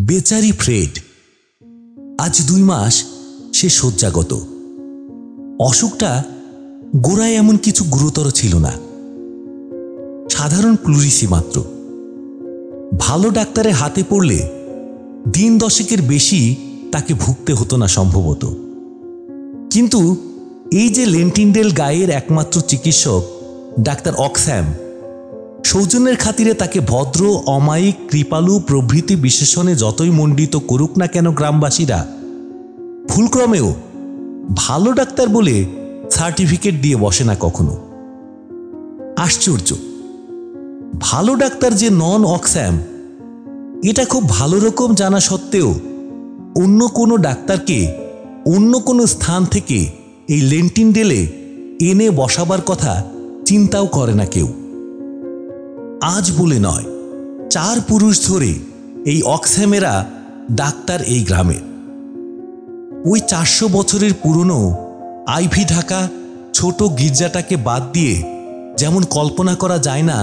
বেচারি ফ্রেড। আজ 2 মাস সে শয্যাগত। অসুখটা গোড়ায় এমন কিছু গুরুতর ছিল না, সাধারণ প্লুরিসি মাত্র। ভালো ডাক্তারের হাতে পড়লে দিন 10 বেশি তাকে ভুগতে হতো না সম্ভবত। কিন্তু এই যে লেন্টিন্ডেল গায়ের একমাত্র চিকিৎসক ডাক্তার অক্স্যাম, সৌজন্যের খাতিরে তাকে ভদ্র, অমায়িক, কৃপালু প্রভৃতি বিশেষণে যতই মণ্ডিত করুক না কেন গ্রামবাসীরা, ভুলক্রমেও ভালো ডাক্তার বলে সার্টিফিকেট দিয়ে বসে না কখনো। আশ্চর্য, ভালো ডাক্তার যে নন অক্স্যাম এটা খুব ভালো রকম জানা সত্ত্বেও অন্য কোনো ডাক্তারকে অন্য কোনো স্থান থেকে এই লেন্টিন্ডেলে এনে বসাবার কথা চিন্তাও করে না কেউ। আজ বলে নয়, 4 পুরুষ ধরে এই অক্স্যামেরা ডাক্তার এই গ্রামের। ওই 400 বছরের পুরনো আইভি ঢাকা ছোট গির্জাটাকে বাদ দিয়ে যেমন কল্পনা করা যায় না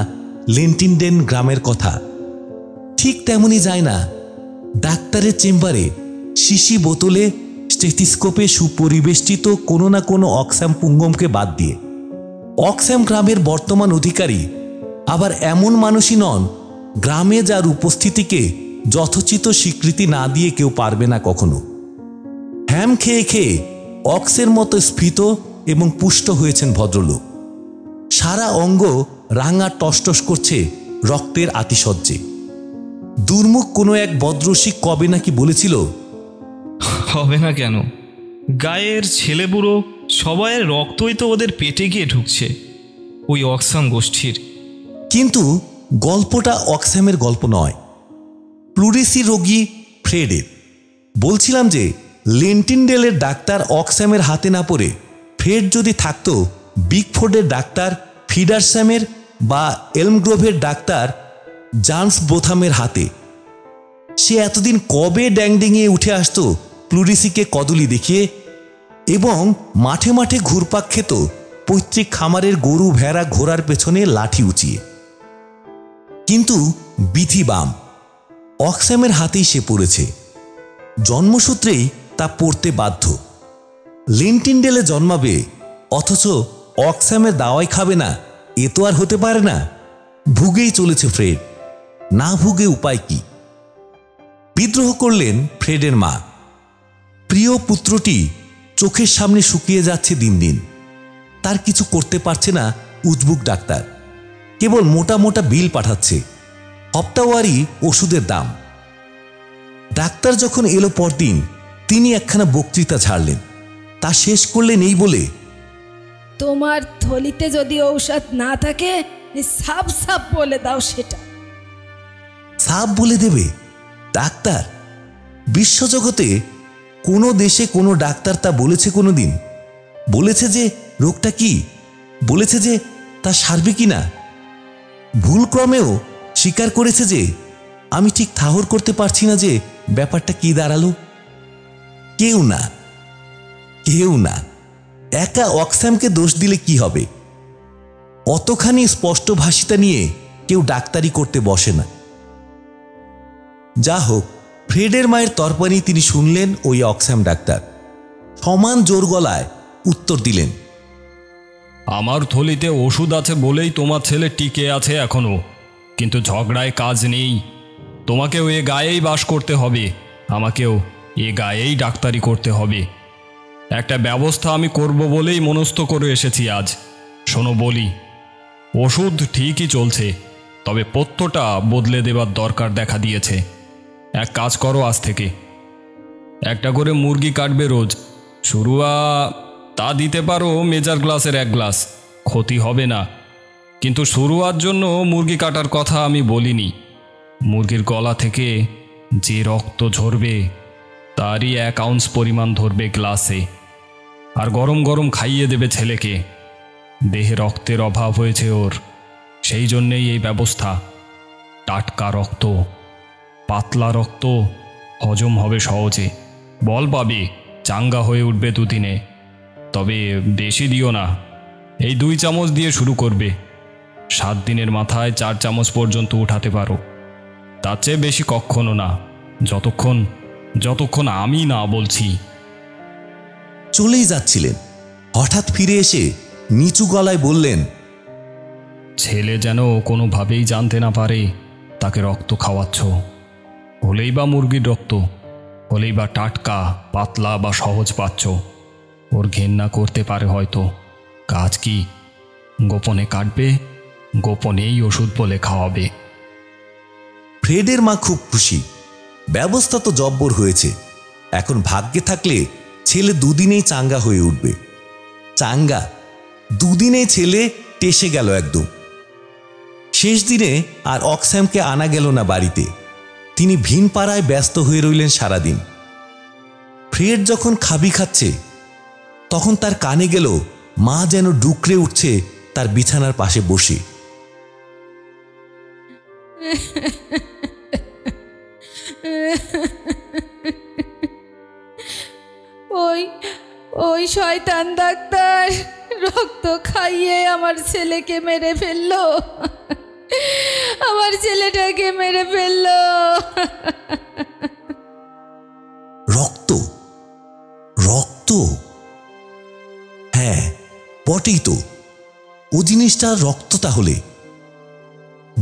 লেন্টিন্ডেন গ্রামের কথা, ঠিক তেমনই যায় না ডাক্তারের চেম্বারে শিশি বোতলে স্টেথিস্কোপে সুপরিবেষ্টিত কোনো না কোনো অক্স্যাম পুঙ্গমকে বাদ দিয়ে। অক্স্যাম গ্রামের বর্তমান অধিকারী আবার এমন মানুষই নন গ্রামে যার উপস্থিতিকে যথোচিত স্বীকৃতি না দিয়ে কেউ পারবে না কখনো। হ্যাম খেয়ে খেয়ে অক্সের মতো স্ফীত এবং পুষ্ট হয়েছেন ভদ্রলোক। সারা অঙ্গ রাঙা টসটস করছে রক্তের আতিশয্যে। দুর্মুখ কোনো এক বদরসিক কবে নাকি বলেছিল, হবে না কেন, গায়ের ছেলেবুড়ো সবাইয়ের রক্তই তো ওদের পেটে গিয়ে ঢুকছে ওই অক্সাম গোষ্ঠীর। কিন্তু গল্পটা অক্স্যামের গল্প নয়, প্লুরিসি রোগী ফ্রেডের। বলছিলাম যে লেন্টিন্ডেলের ডাক্তার অক্স্যামের হাতে না পড়ে ফ্রেড যদি থাকতো বিগফোর্ডের ডাক্তার ফিডারস্যামের বা এলমগ্রোভের ডাক্তার জান্স বোথামের হাতে, সে এতদিন কবে ড্যাংডিঙিয়ে উঠে আসতো প্লুরিসিকে কদলি দেখিয়ে এবং মাঠে মাঠে ঘুরপাক খেত পৈতৃক খামারের গরু ভেড়া ঘোড়ার পেছনে লাঠি উঁচিয়ে। কিন্তু বিধি বাম, অক্স্যামের হাতেই সে পড়েছে। জন্মসূত্রেই তা পড়তে বাধ্য। লেন্টিন্ডেলে জন্মাবে অথচ অক্স্যামের দাওয়াই খাবে না, এ তো আর হতে পারে না। ভুগেই চলেছে ফ্রেড, না ভুগে উপায় কি? বিদ্রোহ করলেন ফ্রেডের মা। প্রিয় পুত্রটি চোখের সামনে শুকিয়ে যাচ্ছে দিন দিন। তার কিছু করতে পারছে না উজবুক ডাক্তার, কেবল মোটা মোটা বিল পাঠাচ্ছে, হপ্তাওয়ারি ওষুধের দাম। ডাক্তার যখন এলো পরদিন, তিনি একখানা বক্তৃতা ছাড়লেন। তা শেষ করলেন এই বলে, তোমার থলিতে যদি ঔষধ না থাকে সাপ সাপ বলে দাও সেটা। সাপ বলে দেবে ডাক্তার? বিশ্বজগতে কোনো দেশে কোনো ডাক্তার তা বলেছে কোনো দিন? বলেছে যে রোগটা কি, বলেছে যে তা সারবে কি না? ভুলক্রমেও স্বীকার করেছে যে আমি ঠিক ঠাহর করতে পারছি না যে ব্যাপারটা কি দাঁড়ালো। কেউ না, কেউ না। একা অক্স্যামকে দোষ দিলে কি হবে? অতখানি স্পষ্টভাষিতা নিয়ে কেউ ডাক্তারি করতে বসে না। যা হোক, ফ্রেডের মায়ের তরপানি তিনি শুনলেন ওই অক্স্যাম ডাক্তার। সমান জোর গলায় উত্তর দিলেন, আমার থলিতে ওষুধ আছে বলেই তোমার ছেলে টিকে আছে এখনো, কিন্তু ঝগড়ায় কাজ নেই। তোমাকেও এ গায়েই বাস করতে হবে, আমাকেও এ গায়েই ডাক্তারি করতে হবে। একটা ব্যবস্থা আমি করব বলেই মনস্থ করে এসেছি আজ। শোনো বলি, ওষুধ ঠিকই চলছে, তবে পথ্যটা বদলে দেবার দরকার দেখা দিয়েছে। এক কাজ করো, আজ থেকে একটা করে মুরগি কাটবে রোজ। শুরুয়া তা দিতে পারো মেজার গ্লাসের 1 গ্লাস, ক্ষতি হবে না। কিন্তু শুরুয়ার জন্য মুরগি কাটার কথা আমি বলিনি। মুরগির গলা থেকে যে রক্ত ঝরবে তারই 1 আউন্স পরিমাণ ধরবে গ্লাসে, আর গরম গরম খাইয়ে দেবে ছেলেকে। দেহে রক্তের অভাব হয়েছে ওর, সেই জন্যেই এই ব্যবস্থা। টাটকা রক্ত, পাতলা রক্ত, হজম হবে সহজে, বল পাবে, চাঙ্গা হয়ে উঠবে 2 দিনে। তবে বেশি দিও না, এই 2 চামচ দিয়ে শুরু করবে। 7 দিনের মাথায় 4 চামচ পর্যন্ত উঠাতে পারো, তার চেয়ে বেশি কখনো না। যতক্ষণ যতক্ষণ আমি না বলছি। চলেই যাচ্ছিলেন, হঠাৎ ফিরে এসে নিচু গলায় বললেন, ছেলে যেন কোনোভাবেই জানতে না পারে তাকে রক্ত খাওয়াচ্ছ। হলেই বা মুরগির রক্ত, হলেই বা টাটকা, পাতলা বা সহজ পাচ্ছ। ওর ঘেন্না করতে পারে হয়তো। কাজ কি? গোপনে কাটবে, গোপনেই ওষুধ বলে খাওয়াবে। ফ্রেডের মা খুব খুশি। ব্যবস্থা তো জব্বর হয়েছে। এখন ভাগ্যে থাকলে ছেলে দুদিনেই চাঙ্গা হয়ে উঠবে। চাঙ্গা? দুদিনেই ছেলে টেসে গেল একদম। শেষ দিনে আর অক্স্যামকে আনা গেল না বাড়িতে। তিনি ভিন পাড়ায় ব্যস্ত হয়ে রইলেন সারাদিন। ফ্রেড যখন খাবি খাচ্ছে তখন তার কানে গেল মা যেন ডুকরে উঠছে তার বিছানার পাশে বসে। ওই ওই শয়তান ডাক্তার রক্ত খাইয়ে আমার ছেলেকে মেরে ফেললো, আমার ছেলেটাকে মেরে ফেললো। রক্ত? রক্ত? হ্যাঁ, বটেই তো। ও জিনিসটা রক্ত তাহলে,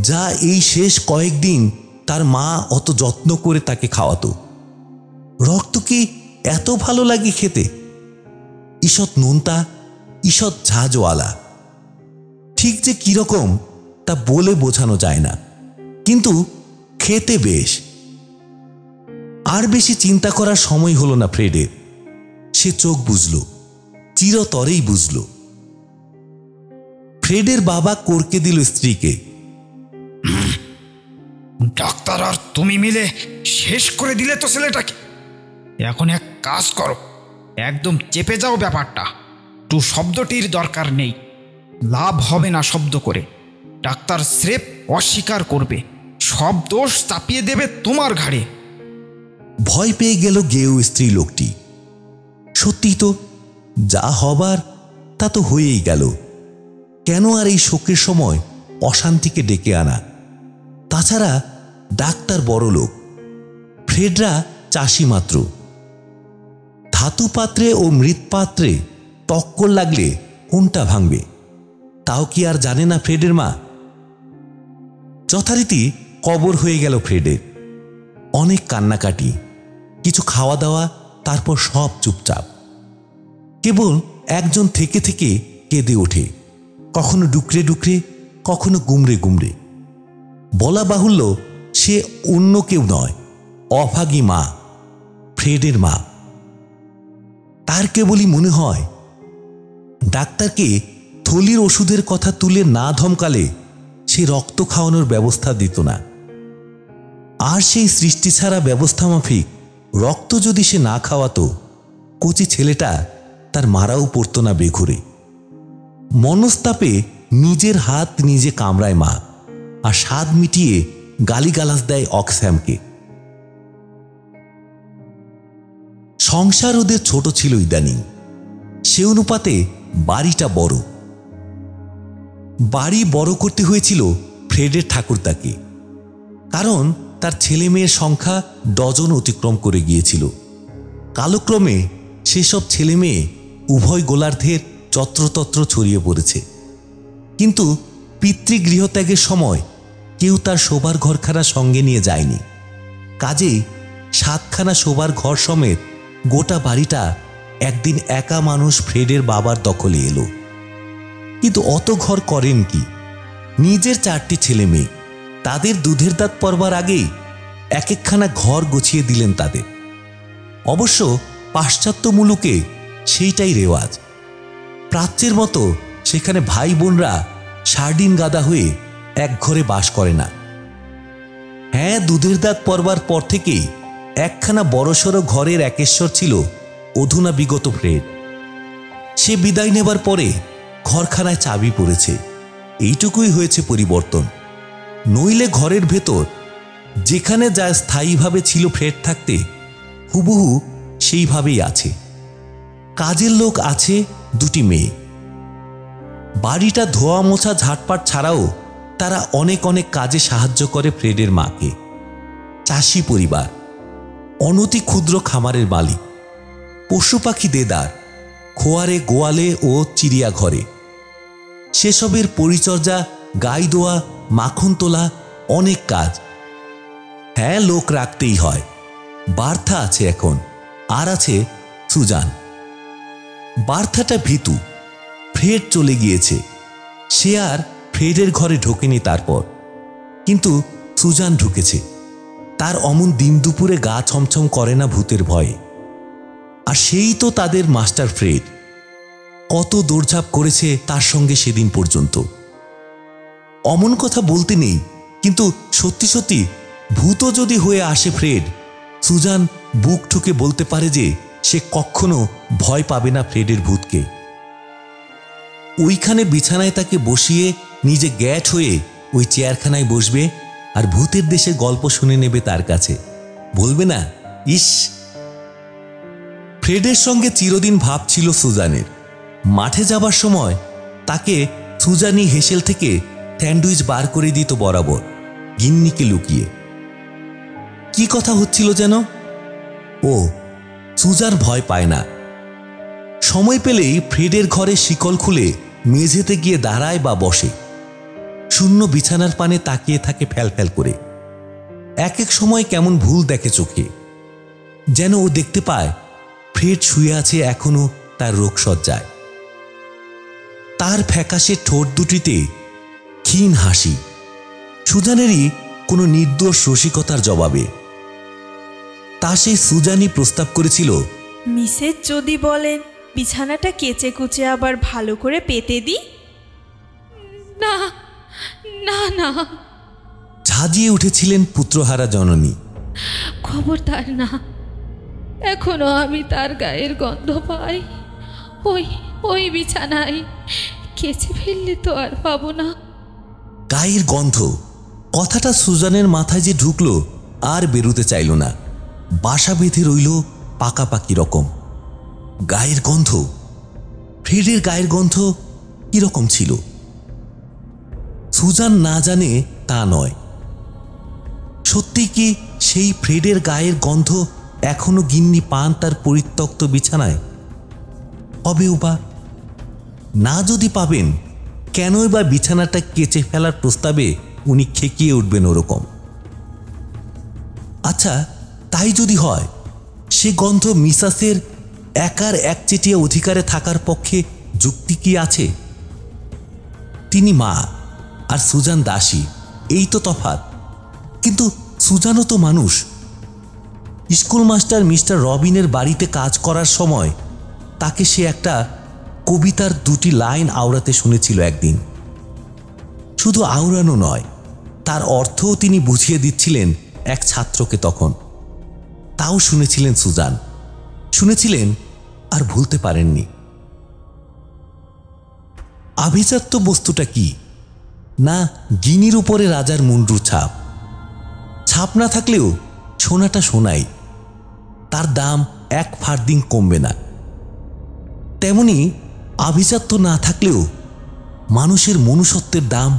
যা এই শেষ কয়েকদিন তার মা অত যত্ন করে তাকে খাওয়াতো। রক্ত কি এত ভালো লাগে খেতে? ঈষৎ নোনতা, ঈষৎ ঝাঁঝওয়ালা। ঠিক যে কিরকম তা বলে বোঝানো যায় না, কিন্তু খেতে বেশ। আর বেশি চিন্তা করার সময় হলো না ফ্রেডের। সে চোখ বুঝল, চিরতরেই বুঝল। ফ্রেডের বাবা করকে দিল স্ত্রীকে। ডাক্তার আর তুমি মিলে শেষ করে দিলে তো ছেলেটাকে। এখন এক কাজ করো, একদম চেপে যাও ব্যাপারটা। টু শব্দটির দরকার নেই, লাভ হবে না শব্দ করে। ডাক্তার স্রেফ অস্বীকার করবে, সব দোষ চাপিয়ে দেবে তোমার ঘাড়ে। ভয় পেয়ে গেল গেও স্ত্রী লোকটি। সত্যি তো, যা হবার তা তো হয়েই গেল। কেন আর এই শোকের সময় অশান্তিকে ডেকে আনা? তাছাড়া ডাক্তার বড় লোক, ফ্রেডরা চাষি মাত্র। ধাতু পাত্রে ও মৃৎপাত্রে টক্কর লাগলে কোনটা ভাঙবে তাও কি আর জানে না ফ্রেডের মা? যথারীতি কবর হয়ে গেল ফ্রেডের। অনেক কান্নাকাটি, কিছু খাওয়া দাওয়া, তারপর সব চুপচাপ। কেবল একজন থেকে থেকে কেঁদে ওঠে, কখনো ডুকরে ডুকরে, কখনো গুমরে গুমরে। বলা বাহুল্য সে অন্য কেউ নয়, অভাগী মা, ফ্রেডের মা। তার কেবলই মনে হয় ডাক্তারকে থলির ওষুধের কথা তুলে না ধমকালে সে রক্ত খাওয়ানোর ব্যবস্থা দিত না। আর সেই সৃষ্টি ছাড়া ব্যবস্থা মাফিক রক্ত যদি সে না খাওয়াতো, কচি ছেলেটা তার মারাও পড়ত না বেঘুরে। মনস্তাপে নিজের হাত নিজে কামড়ায় মা, আর স্বাদ মিটিয়ে গালিগালাজ দেয় অক্স্যামকে। সংসার ওদের ছোট ছিল ইদানিং, সে অনুপাতে বাড়িটা বড়। বাড়ি বড় করতে হয়েছিল ফ্রেডের ঠাকুরদাকে, কারণ তার ছেলে মেয়ের সংখ্যা ডজন অতিক্রম করে গিয়েছিল। কালক্রমে সেসব ছেলে মেয়ে উভয় গোলার্ধের যত্রতত্র ছড়িয়ে পড়েছে। কিন্তু পিতৃগৃহত্যাগের সময় কেউ তার শোবার ঘরখানা সঙ্গে নিয়ে যায়নি। কাজেই 7খানা শোবার ঘর সমেত গোটা বাড়িটা একদিন একা মানুষ ফ্রেডের বাবার দখলে এলো। কিন্তু অত ঘর করেন কি? নিজের 4টি ছেলে মেয়ে, তাদের দুধের দাঁত পড়বার আগেই এক একখানা ঘর গুছিয়ে দিলেন তাদের। অবশ্য পাশ্চাত্য মুলুকে সেইটাই রেওয়াজ। প্রাচ্যের মতো সেখানে ভাই বোনরা সার্ডিন গাদা হয়ে এক ঘরে বাস করে না। হ্যাঁ, দুধের দাঁত পড়বার পর থেকেই একখানা বড়সড় ঘরের একেশ্বর ছিল অধুনা বিগত ফ্রেড। সে বিদায় নেবার পরে ঘরখানায় চাবি পড়েছে, এইটুকুই হয়েছে পরিবর্তন। নইলে ঘরের ভেতর যেখানে যা স্থায়ীভাবে ছিল ফ্রেড থাকতে, হুবহু সেইভাবেই আছে। কাজের লোক আছে 2টি মেয়ে। বাড়িটা ধোয়া মোছা ঝাটপাট ছাড়াও তারা অনেক অনেক কাজে সাহায্য করে ফ্রেডের মাকে। চাষি পরিবার, অনতি ক্ষুদ্র খামারের মালিক, পশু পাখি দেদার, খোয়ারে, গোয়ালে ও চিড়িয়াঘরে। সেসবের পরিচর্যা, গাই দোয়া, মাখন তোলা, অনেক কাজ। হ্যাঁ, লোক রাখতেই হয়। বার্থা আছে এখন, আর আছে সুজান। বার্থাটা ভীতু, ফ্রেড চলে গিয়েছে। সে আর ফ্রেডের ঘরে ঢোকেনি তারপর, কিন্তু সুজান ঢুকেছে। তার অমন দিন দুপুরে গা ছমছম করে না ভূতের ভয়ে। আর সেই তো তাদের মাস্টার ফ্রেড। কত দৌড়ঝাঁপ করেছে তার সঙ্গে সেদিন পর্যন্ত। অমন কথা বলতে নেই, কিন্তু সত্যি সত্যি ভূত যদি হয়ে আসে ফ্রেড, সুজান বুক ঠুকে বলতে পারে যে সে কখনো ভয় পাবে না ফ্রেডের ভূতকে। ওইখানে বিছানায় তাকে বসিয়ে নিজে গ্যাট হয়ে ওই চেয়ারখানায় বসবে আর ভূতের দেশে গল্প শুনে নেবে তার কাছে। বলবে না, ইস। ফ্রেডের সঙ্গে চিরদিন ভাব ছিল সুজানের। মাঠে যাবার সময় তাকে সুজানি হেসেল থেকে স্যান্ডউইচ বার করে দিত বরাবর, গিন্নিকে লুকিয়ে। কি কথা হচ্ছিল যেন? ও, সুজান ভয় পায় না। সময় পেলেই ফ্রেডের ঘরে শিকল খুলে মেঝেতে গিয়ে দাঁড়ায় বা বসে। শূন্য বিছানার পানে তাকিয়ে থাকে ফ্যালফ্যাল করে। এক এক সময় কেমন ভুল দেখে চোখে, যেন ও দেখতে পায় ফ্রেড শুয়ে আছে এখনো তার রোগশয্যায়। তার ফ্যাকাশে ঠোঁট দুটিতে ক্ষীণ হাসি, সুজানেরই কোনো নির্দোষ রসিকতার জবাবে। তা সেই সুজানই প্রস্তাব করেছিল, মিসেস যদি বলেন বিছানাটা কেচে কুচে আবার ভালো করে পেতে দিই। না না না, ঝাঁজিয়ে উঠেছিলেন পুত্রহারা জননী। খবরদার না। এখনো আমি তার গায়ের গন্ধ পাই। ওই ওই বিছানায় কেচে ফেললে তো আর পাবো না। গায়ের গন্ধ কথাটা সুজানের মাথায় যে ঢুকলো আর বেরোতে চাইল না। বাসা বেঁধে রইল পাকাপাকি রকম। গায়ের গন্ধ, ফ্রেডের গায়ের গন্ধ কিরকম ছিল সুজান না জানে তা নয়। সত্যি কি সেই ফ্রেডের গায়ের গন্ধ এখনো গিন্নি পান তার পরিত্যক্ত বিছানায়? হবেও বা না, যদি পাবেন কেনই বা বিছানাটা কেচে ফেলার প্রস্তাবে উনি খেকিয়ে উঠবেন ওরকম? আচ্ছা, তাই যদি হয়, সে গন্ধ মিসাসের একার একচেটিয়া অধিকারে থাকার পক্ষে যুক্তি কি আছে? তিনি মা আর সুজান দাসী, এই তো তফাৎ। কিন্তু সুজানও তো মানুষ। স্কুল মাস্টার মিস্টার রবিনের বাড়িতে কাজ করার সময় তাকে সে একটা কবিতার দুটি লাইন আওড়াতে শুনেছিল একদিন। শুধু আওড়ানো নয়, তার অর্থও তিনি বুঝিয়ে দিচ্ছিলেন এক ছাত্রকে তখন। তাও শুনেছিলেন সুজান, শুনেছিলেন আর ভুলতে পারেননি। আভিজাত্য বস্তুটা কি? না গিনির উপরে রাজার মুন্ডুর ছাপ। ছাপ না থাকলেও সোনাটা সোনাই, তার দাম এক ফার্দিং কমবে না। তেমনি আভিজাত্য না থাকলেও মানুষের মনুষ্যত্বের দাম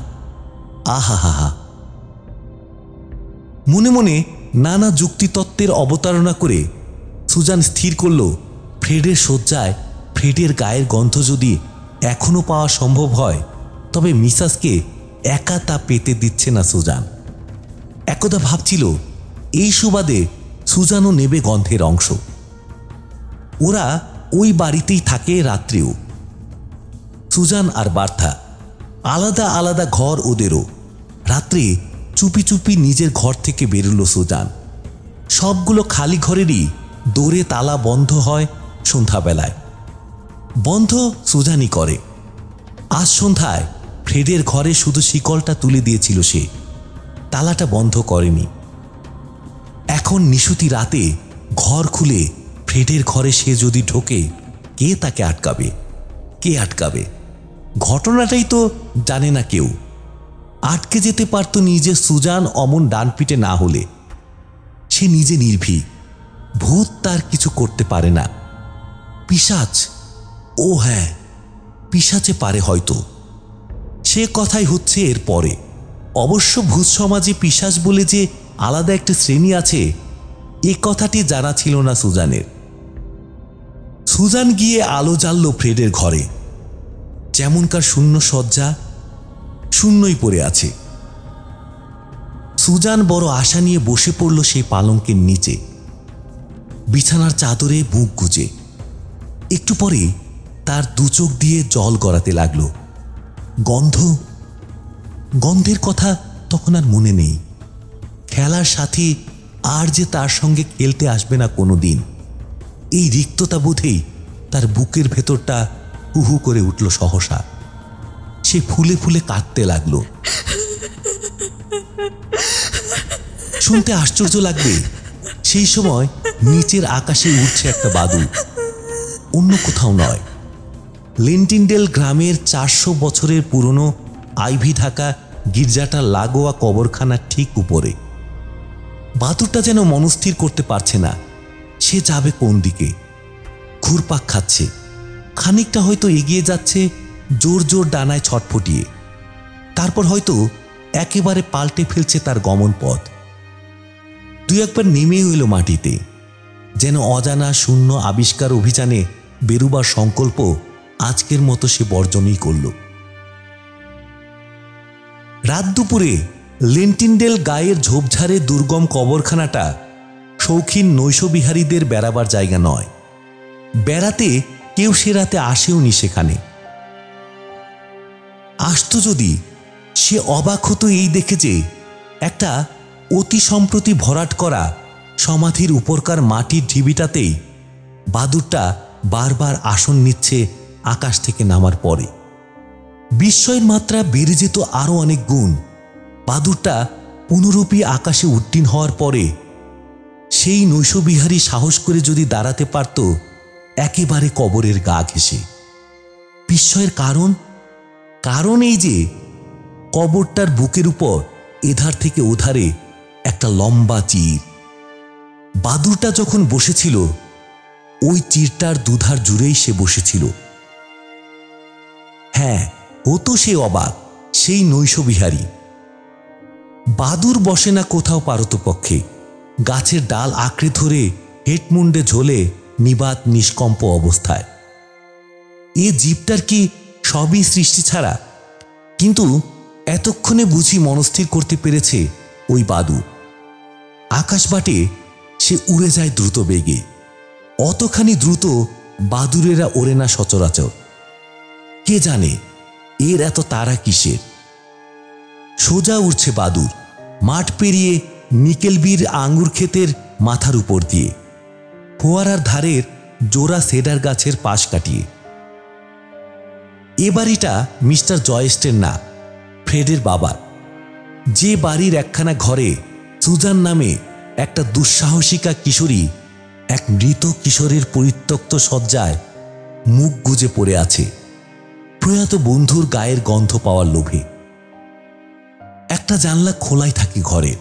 আহা হা হা। মনে মনে নানা যুক্তিতত্ত্বের অবতারণা করে সুজান স্থির করল, ফ্রেডের শয্যায় ফ্রেডের গায়ের গন্ধ যদি এখনো পাওয়া সম্ভব হয়, তবে মিসাসকে একা তা পেতে দিচ্ছে না সুজান। একদা ভাবছিল এই সুবাদে সুজানও নেবে গন্ধের অংশ। ওরা ওই বাড়িতেই থাকে রাত্রেও। সুজান আর বার্থা, আলাদা আলাদা ঘর ওদেরও। রাত্রে চুপি চুপি নিজের ঘর থেকে বেরোলো সুজান। সবগুলো খালি ঘরেরই দৌড়ে তালা বন্ধ হয় সন্ধ্যাবেলায়। বন্ধ সুজানই করে। আজ সন্ধ্যায় ফ্রেডের ঘরে শুধু শিকলটা তুলে দিয়েছিল সে, তালাটা বন্ধ করেনি। এখন নিশুতি রাতে ঘর খুলে ফ্রেডের ঘরে সে যদি ঢোকে, কে তাকে আটকাবে? কে আটকাবে? ঘটনাটাই তো জানে না কেউ। আটকে যেতে পারত নিজে সুজান অমন ডানপিটে না হলে। সে নিজে নির্ভীক, ভূত তার কিছু করতে পারে না। পিশাচ, ও হ্যাঁ, পিশাচে পারে হয়তো। সে কথাই হচ্ছে এর পরে। অবশ্য ভূত সমাজে পিশাচ বলে যে আলাদা একটা শ্রেণী আছে, এ কথাটি জানা ছিল না সুজানের। সুজান গিয়ে আলো জ্বালল ফ্রেডের ঘরে। যেমনকার শূন্য শয্যা, শূন্যই পড়ে আছে। সুজান বড় আশা নিয়ে বসে পড়ল সেই পালঙ্কের নিচে, বিছানার চাদরে মুখ গুজে। একটু পরে তার দু চোখ দিয়ে জল গড়াতে লাগলো। গন্ধের কথা তখন আর মনে নেই। খেলার সাথী আর যে তার সঙ্গে খেলতে আসবে না কোনোদিন, এই রিক্ততা বোধেই তার বুকের ভেতরটা হুহু করে উঠল সহসা। সে ফুলে ফুলে কাঁদতে লাগলো। শুনতে আশ্চর্য লাগবে, সেই সময় নিচের আকাশে উঠছে একটা বাদুড়, অন্য কোথাও নয়, লেন্টিন্ডেল গ্রামের 400 বছরের পুরনো আইভি ঢাকা গির্জাটা লাগোয়া কবরখানার ঠিক উপরে। বাদুড়টা যেন মনস্থির করতে পারছে না সে যাবে কোন দিকে। ঘুরপাক খাচ্ছে, খানিকটা হয়তো এগিয়ে যাচ্ছে জোর জোর ডানায় ছটফটিয়ে, তারপর হয়তো একেবারে পাল্টে ফেলছে তার গমন পথ। দুই একবার নেমেও এলো মাটিতে, যেন অজানা শূন্য আবিষ্কার অভিযানে বেরুবার সংকল্প আজকের মতো সে বর্জনই করল। রাত দুপুরে লেন্টিন্ডেল গায়ের ঝোপঝাড়ে দুর্গম কবরখানাটা শৌখিন নৈশবিহারীদের বেড়াবার জায়গা নয়। বেড়াতে কেউ সে রাতে আসেও নি সেখানে। আসতো যদি, সে অবাক হতো এই দেখে যে একটা অতি সম্প্রতি ভরাট করা সমাধির উপরকার মাটির ঢিবিটাতেই বাদুড়টা বারবার আসন নিচ্ছে আকাশ থেকে নামার পরে। বিস্ময়ের মাত্রা বেড়ে যেত আরো অনেক গুণ বাদুড়টা পুনরূপী আকাশে উত্তীর্ণ হওয়ার পরে। সেই নৈশবিহারী সাহস করে যদি দাঁড়াতে পারত একেবারে কবরের গা ঘেঁষে। বিস্ময়ের কারণ এই যে কবরটার বুকের উপর এধার থেকে ওধারে একটা লম্বা চির। বাদুড়টা যখন বসেছিল ওই চিরটার দুধার জুড়েই সে বসেছিল। হ্যাঁ, হতো সে অবাক, সেই নৈশবিহারী। বাদুড় বসে না কোথাও পারতপক্ষে, গাছের ডাল আঁকড়ে ধরে হেটমুন্ডে ঝোলে নিবাত নিষ্কম্প অবস্থায়। এ জীবটার কি সবই সৃষ্টি ছাড়া? কিন্তু এতক্ষণে বুঝি মনস্থির করতে পেরেছে ওই বাদুড়। আকাশবাটে সে উড়ে যায় দ্রুত বেগে। অতখানি দ্রুত বাদুড়েরা ওড়ে না সচরাচর। কে জানে এর এত তাড়া কিসের? সোজা উঠছে বাদুড়, মাঠ পেরিয়ে নিকেলবির আঙ্গুর ক্ষেতের মাথার উপর দিয়ে, ফোয়ারার ধারের জোড়া সেডার গাছের পাশ কাটিয়ে। এ বাড়িটা মিস্টার জয়েস্টের না, ফ্রেডের বাবার। যে বাড়ির একখানা ঘরে সুজান নামে একটা দুঃসাহসিকা কিশোরী এক মৃত কিশোরের পরিত্যক্ত শয্যায় মুখ গুজে পড়ে আছে, প্রয়াত বন্ধুর গায়ের গন্ধ পাওয়ার লোভে। একটা জানলা খোলাই থাকে ঘরে,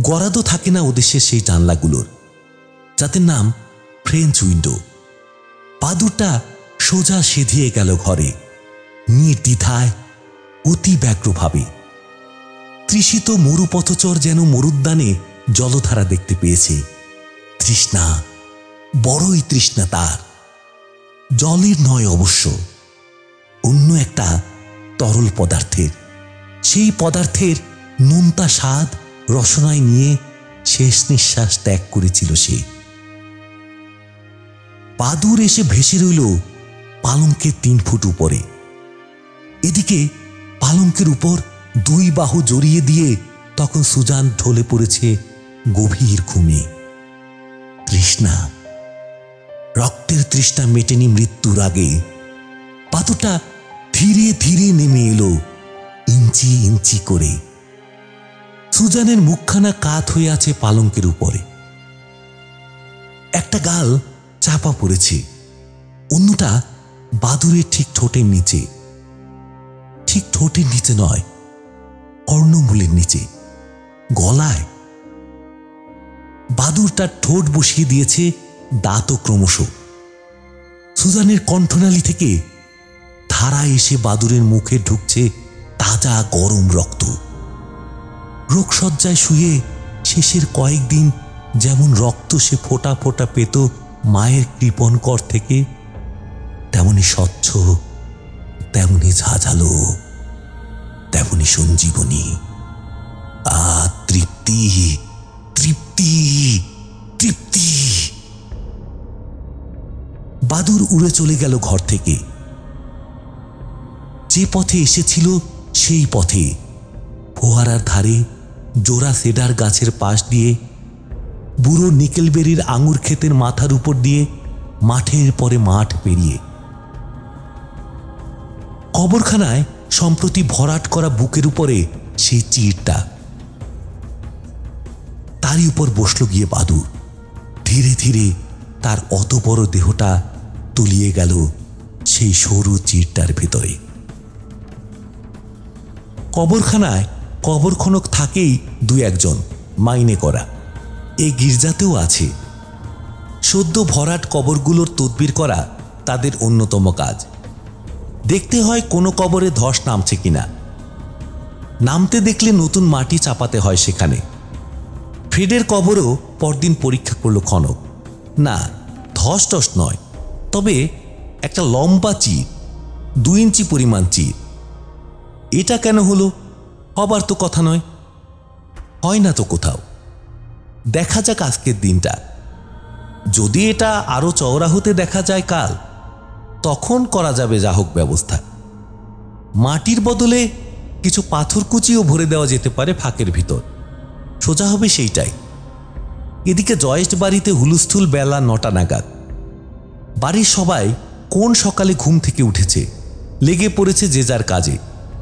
গরাদও থাকে না ওদেশের সেই জানলাগুলোর, যাদের নাম ফ্রেঞ্চ উইন্ডো। বাদুড়টা সোজা সেধিয়ে গেল ঘরে, নির্দ্বিধায়, অতি ব্যগ্রভাবে। তৃষিত মরুপথচর যেন মরুদ্যানে জলধারা দেখতে পেয়েছে। তৃষ্ণা, বড়ই তৃষ্ণা তার। জলের নয় অবশ্য, অন্য একটা তরল পদার্থের। সেই পদার্থের নোনতা স্বাদ রসনায় নিয়ে শেষ নিঃশ্বাস ত্যাগ করেছিল সে। বাদুড় এসে ভেসে রইল পালঙ্কের 3 ফুট উপরে। এদিকে পালঙ্কের উপর 2 বাহু জড়িয়ে দিয়ে তখন সুজান ঢলে পড়েছে গভীর ঘুমে। তৃষ্ণা, রক্তের তৃষ্ণা মেটেনি মৃত্যুর আগে। বাদুড়টা ধীরে ধীরে নেমে এলো, ইঞ্চি ইঞ্চি করে। সুজানের মুখখানা কাত হয়ে আছে পালঙ্কের উপরে। একটা গাল চাপা পড়েছে, অন্যটা বাদুড়ের ঠিক ঠোঁটের নিচে। ঠিক ঠোঁটের নিচে নয়, কর্ণমূলের নিচে, গলায়। বাদুড়টা ঠোঁট বসিয়ে দিয়েছে দাঁতও ক্রমশ। সুজানের কণ্ঠনালী থেকে ধারায় এসে বাদুড়ের মুখে ঢুকছে তাজা গরম রক্ত। রোগশয্যায় শুয়ে শেষের কয়েকদিন যেমন রক্ত সে ফোঁটা ফোঁটা পেত মায়ের কৃপণ কর থেকে, তেমনি স্বচ্ছ, তেমনি ঝাঝালো, তেমনি সঞ্জীবনী। তৃপ্তি, তৃপ্তি, তৃপ্তি। বাদুর উড়ে চলে গেল ঘর থেকে। যে পথে এসেছিল সেই পথে, ফোয়ারার ধারে জোড়া সেডার গাছের পাশ দিয়ে, বুড়ো নিকেলবেরির আঙুর ক্ষেতের মাথার উপর দিয়ে, মাঠের পরে মাঠ পেরিয়ে। কবরখানায় সম্প্রতি ভরাট করা বুকের উপরে সেই চিরটা। তারই উপর বসল গিয়ে বাদুর। ধীরে ধীরে তার অত বড় দেহটা তলিয়ে গেল সেই সরু চিরটার ভেতরে। কবরখানায় কবরখনক থাকেই দু একজন মাইনে করা। এই গির্জাতেও আছে। সদ্য ভরাট কবরগুলোর তদবির করা তাদের অন্যতম কাজ। দেখতে হয় কোনো কবরে ধস নামছে কিনা। নামতে দেখলে নতুন মাটি চাপাতে হয় সেখানে। ফ্রেডের কবরও পরদিন পরীক্ষা করল খনক। না, ধস টস নয়, তবে একটা লম্বা চির, 2 ইঞ্চি পরিমাণ চির। এটা কেন হলো হবার তো কথা নয়, হয় না তো কোথাও। দেখা যাক আজকের দিনটা। যদি এটা আরো চওড়া হতে দেখা যায় কাল, তখন করা যাবে যা হোক ব্যবস্থা। মাটির বদলে কিছু পাথর কুচিও ভরে দেওয়া যেতে পারে ফাঁকের ভিতর, সোজা হবে সেইটাই। এদিকে জয়েস্ট বাড়িতে হুলস্থুল বেলা 9টা নাগাদ। বাড়ির সবাই কোন সকালে ঘুম থেকে উঠেছে, লেগে পড়েছে যে যার কাজে।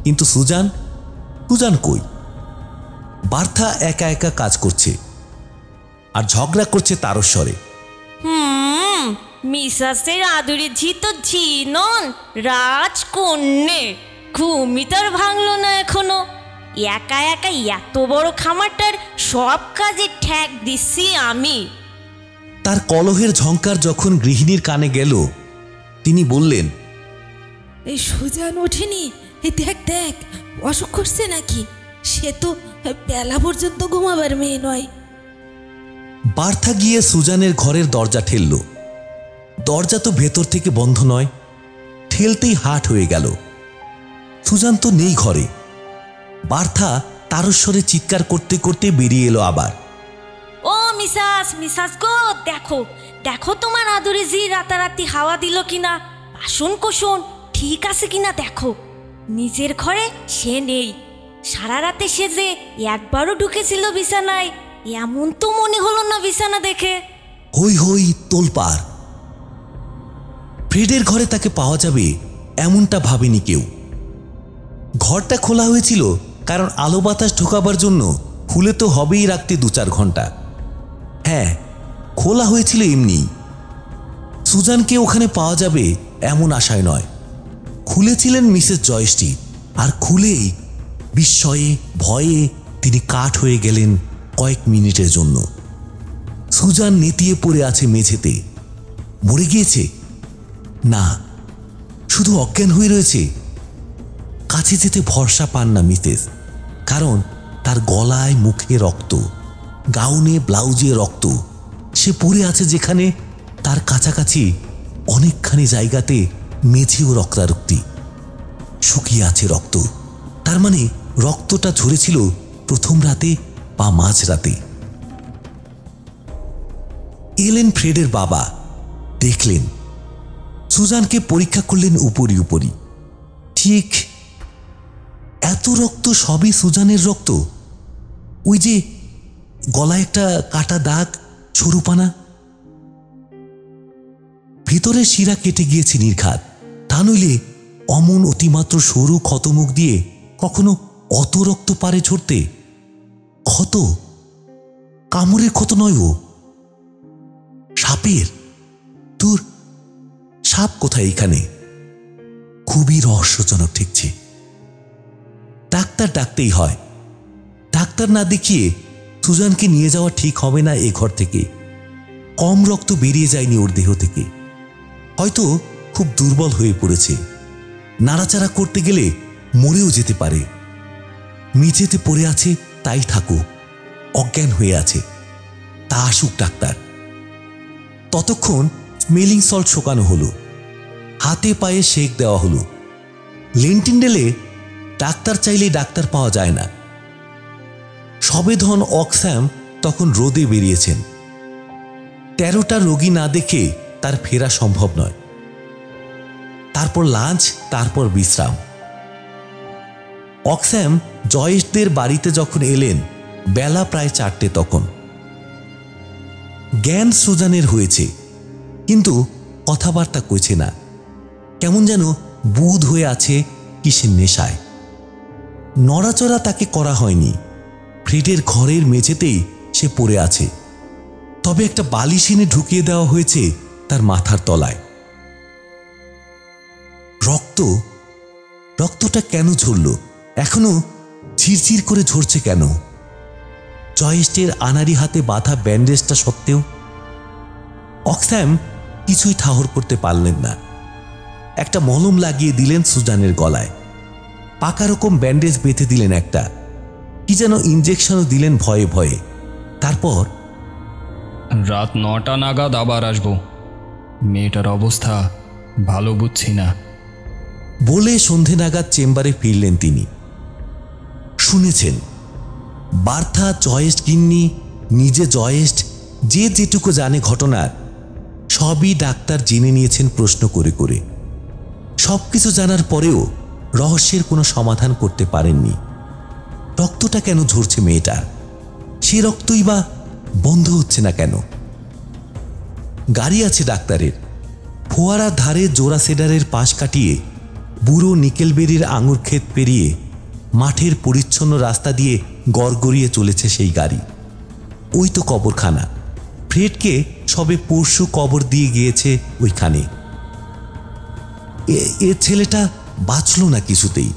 কিন্তু সুজান কই? বার্থা একা একা কাজ করছে আর ঝগড়া করছে তারস্বরে। মিসাসের আদুরে ঝি তো ঝি নন, রাজকন্যে। ঘুমই তার ভাঙলো না এখনো। একা একা এত বড় খামারটার সব কাজে ঠ্যাক দিচ্ছি আমি। তার কলহের ঝংকার যখন গৃহিণীর কানে গেল, তিনি বললেন, এই সুজান ওঠেনি? এই দেখ দেখ, অসুখ করছে নাকি? সে তো বেলা পর্যন্ত ঘুমাবার মেয়ে নয়। বার্থা গিয়ে সুজানের ঘরের দরজা ঠেলল। দরজা তো ভেতর থেকে বন্ধ নয়। ঠেলতেই হাট হয়ে গেল। সুজান তো নেই ঘরে। বার্থা তারস্বরে চিৎকার করতে করতে বেরিয়ে এলো আবার। ও মিসাস গো, দেখো দেখো তোমার আদুরে জি রাতারাতি হাওয়া দিল কিনা, বাসন কোসন ঠিক আছে কিনা দেখো। নিজের ঘরে সে নেই। সারা রাতে সে যে একবারও ঢুকেছিল বিছানায়, এমন তো মনে হলো না বিছানা দেখে। হই হই তোলপাড়। ফ্রেডের ঘরে তাকে পাওয়া যাবে এমনটা ভাবেনি কেউ। ঘরটা খোলা হয়েছিল কারণ আলো বাতাস ঢোকাবার জন্য খুলে তো হবেই রাখতে 2-4 ঘন্টা। হ্যাঁ, খোলা হয়েছিল এমনি। সুজানকে ওখানে পাওয়া যাবে এমন আশায় নয়। খুলেছিলেন মিসেস জয়ষ্টি, আর খুলেই বিস্ময়ে ভয়ে তিনি কাঠ হয়ে গেলেন কয়েক মিনিটের জন্য। সুজান নেতিয়ে পড়ে আছে মেঝেতে। মরে গিয়েছে? না, শুধু অজ্ঞান হয়ে রয়েছে। কাছে যেতে ভরসা পান না মিসেস, কারণ তার গলায় মুখে রক্ত, গাউনে ব্লাউজে রক্ত। সে পড়ে আছে যেখানে, তার কাছাকাছি অনেকখানি জায়গাতে মেঝেও রক্তারক্তি। শুকিয়ে আছে রক্ত। তার মানে রক্তটা ঝরেছিল প্রথম রাতে বা মাঝ রাতে। এলেন ফ্রেডের বাবা, দেখলেন। সুজানকে পরীক্ষা করলেন উপরি উপরি। ঠিক এত রক্ত, সবই সুজানের রক্ত। ওই যে গলায় একটা কাটা দাগ, সরুপানা। ভিতরের শিরা কেটে গিয়েছে নির্ঘাত। তা নইলে অমন অতিমাত্র সরু ক্ষতমুখ দিয়ে কখনো অত রক্ত পারে ঝরতে? ক্ষত, কামড়ের ক্ষত নয়, ও সাপের। তোর সাপ কোথায় এখানে? খুবই রহস্যজনক ঠেকছে। ডাক্তার ডাকতেই হয়। ডাক্তার না দেখিয়ে সুজানকে নিয়ে যাওয়া ঠিক হবে না এ ঘর থেকে। কম রক্ত বেরিয়ে যায়নি ওর দেহ থেকে। হয়তো খুব দুর্বল হয়ে পড়েছে। নাড়াচাড়া করতে গেলে মরেও যেতে পারে। মেঝেতে পড়ে আছে, তাই থাকুক, অজ্ঞান হয়ে আছে। তা আসুক ডাক্তার। ততক্ষণ স্মেলিং সল্ট শোকানো হলো, হাতে পায়ে শেক দেওয়া হলো। লেন্টিন্ডেলে ডাক্তার চাইলে ডাক্তার পাওয়া যায় না। সবেধন অক্স্যাম তখন রোদে বেরিয়েছেন। 13টা রোগী না দেখে তার ফেরা সম্ভব নয়। তারপর লাঞ্চ, তারপর বিশ্রাম। অক্স্যাম জয়েসদের বাড়িতে যখন এলেন বেলা প্রায় 4টে। তখন জ্ঞান সুজানের হয়েছে, কিন্তু কথাবার্তা কইছে না। কেমন যেন বুঁদ হয়ে আছে কিসের নেশায়। নড়াচড়া তাকে করা হয়নি। ফ্রেডের ঘরের মেঝেতেই সে পড়ে আছে, তবে একটা বালিশ এনে ঢুকিয়ে দেওয়া হয়েছে তার মাথার তলায়। রক্তটা কেন ঝরল? এখনো ঝিরঝির করে ঝরছে কেন? জয়েস্টের আনাড়ি হাতে বাঁধা ব্যান্ডেজটা সত্ত্বেও অক্স্যাম কিছুই ঠাহর করতে পারলেন না। একটা মলম লাগিয়ে দিলেন সুজানের গলায়, পাকা রকম ব্যান্ডেজ বেঁধে দিলেন একটা, কি যেন ইঞ্জেকশনও দিলেন ভয়ে ভয়ে। তারপর রাত 9টা নাগাদ আবার আসবো, মেয়েটার অবস্থা ভালো বুঝছি না বলে সন্ধে নাগাদ চেম্বারে ফিরলেন তিনি। শুনেছেন বার্থা, জয়েস্ট গিন্নি, নিজে জয়েস্ট, যে যেটুকু জানে ঘটনার সবই ডাক্তার জেনে নিয়েছেন প্রশ্ন করে করে। সবকিছু জানার পরেও রহস্যের কোনো সমাধান করতে পারেননি। রক্তটা কেন ঝরছে মেয়েটার? সে রক্তই বা বন্ধ হচ্ছে না কেন? গাড়ি আছে ডাক্তারের। ফোয়ারার ধারে জোড়া সেডারের পাশ কাটিয়ে বুড়ো নিকেলবেরির আঙুর ক্ষেত পেরিয়ে মাঠের পরিচ্ছন্ন রাস্তা দিয়ে গড়গড়িয়ে চলেছে সেই গাড়ি। ওই তো কবরখানা। ফ্রেডকে সবে পরশু কবর দিয়ে গিয়েছে ওইখানে। এ ছেলেটা বাঁচল না কিছুতেই।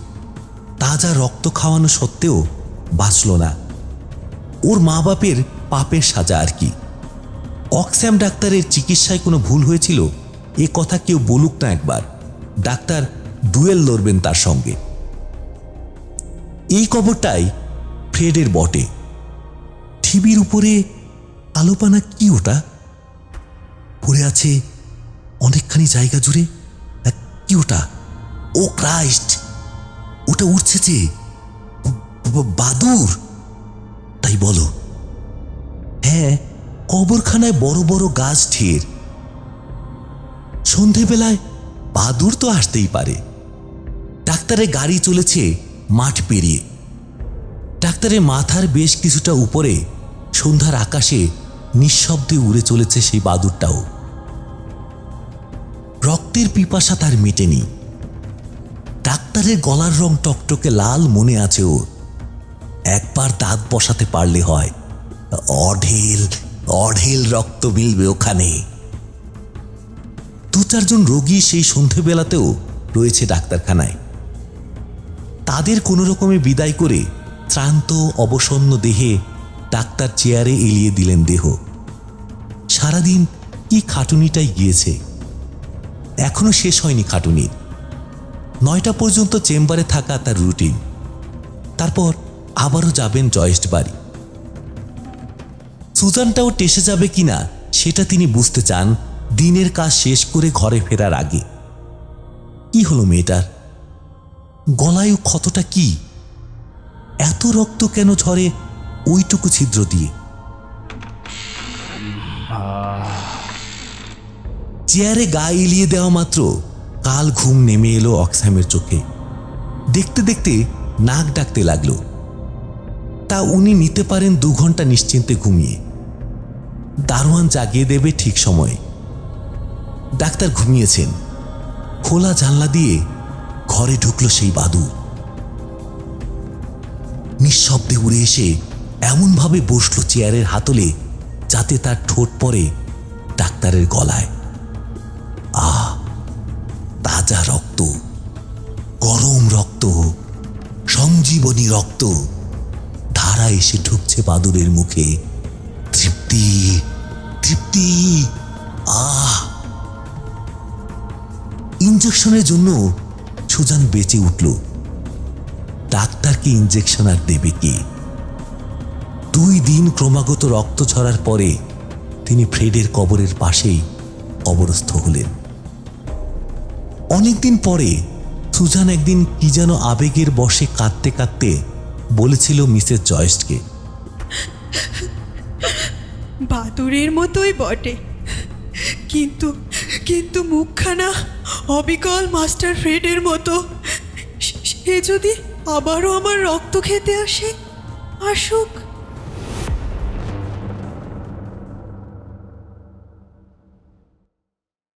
তাজা রক্ত খাওয়ানো সত্ত্বেও বাঁচল না। ওর মা বাপের পাপের সাজা আর কি। অক্স্যাম ডাক্তারের চিকিৎসায় কোনো ভুল হয়েছিল এ কথা কেউ বলুক না একবার। ডাক্তার ডুয়েল লড়বেন তার সঙ্গে। এই কবরটাই ফ্রেডের বটে। ঠিবির উপরে আলোপানা কি ওটা? পড়ে আছে অনেকখানি জায়গা জুড়ে। কি ওটা? ও ক্রাইস্ট, ওটা উঠছে যে বাদুর, তাই বলো? হ্যাঁ, কবরখানায় বড় বড় গাছ ঢের। সন্ধেবেলায় বাদুর তো আসতেই পারে। ডাক্তারের গাড়ি চলেছে মাঠ পেরিয়ে। ডাক্তারের মাথার বেশ কিছুটা উপরে সন্ধ্যার আকাশে নিঃশব্দে উড়ে চলেছে সেই বাদুরটাও। রক্তের পিপাসা তার মেটেনি। ডাক্তারের গলার রং টকটকে লাল, মনে আছে ওর। একবার দাঁত বসাতে পারলে হয়, অঢেল অঢেল রক্ত মিলবে ওখানে। 2-4 রোগী সেই সন্ধেবেলাতেও রয়েছে ডাক্তারখানায়। তাদের কোনো রকমে বিদায় করে শ্রান্ত অবসন্ন দেহে ডাক্তার চেয়ারে এলিয়ে দিলেন দেহ। সারাদিন কি খাটুনিটাই গিয়েছে। এখনো শেষ হয়নি খাটুনির। 9টা পর্যন্ত চেম্বারে থাকা তার রুটিন। তারপর আবারও যাবেন জয়েস্ট বাড়ি। সুজানটাও টেসে যাবে কিনা সেটা তিনি বুঝতে চান দিনের কাজ শেষ করে ঘরে ফেরার আগে। কি হলো মেয়েটার? গলায় ক্ষতটা কি? এত রক্ত কেন ঝরে ওইটুকু ছিদ্র দিয়ে? চেয়ারে গা এলিয়ে দেওয়া মাত্র কাল ঘুম নেমে এলো অক্স্যামের চোখে। দেখতে দেখতে নাক ডাকতে লাগলো। তা উনি নিতে পারেন 2 ঘন্টা নিশ্চিন্তে ঘুমিয়ে। দারোয়ান জাগিয়ে দেবে ঠিক সময়ে। ডাক্তার ঘুমিয়েছেন। খোলা জানলা দিয়ে ঘরে ঢুকলো সেই বাদুর। নিঃশব্দে উড়ে এসে এমনভাবে বসলো চেয়ারের হাতলে যাতে তার ঠোঁট পড়ে ডাক্তারের গলায়। আহ, তাজা রক্ত, গরম রক্ত, সঞ্জীবনী রক্ত ধারা এসে ঢুকছে বাদুরের মুখে। তৃপ্তি, তৃপ্তি। আহ! ইঞ্জেকশনের জন্য সুজান বেঁচে উঠল। ডাক্তারকে ইঞ্জেকশন আর দেবে কে? 2 দিন ক্রমাগত রক্ত ঝরার পরে তিনি ফ্রেডের কবরের পাশেই কবরস্থ হলেন। অনেকদিন পরে সুজান একদিন কি যেন আবেগের বশে কাঁদতে কাঁদতে বলেছিল মিসেস জয়েসকে, বাদুড়ের মতোই বটে, কিন্তু কিন্তু মুখখানা অবিকল মাস্টার ফ্রেডের মতো। সে যদি আবারও আমার রক্ত খেতে আসে, আসুক।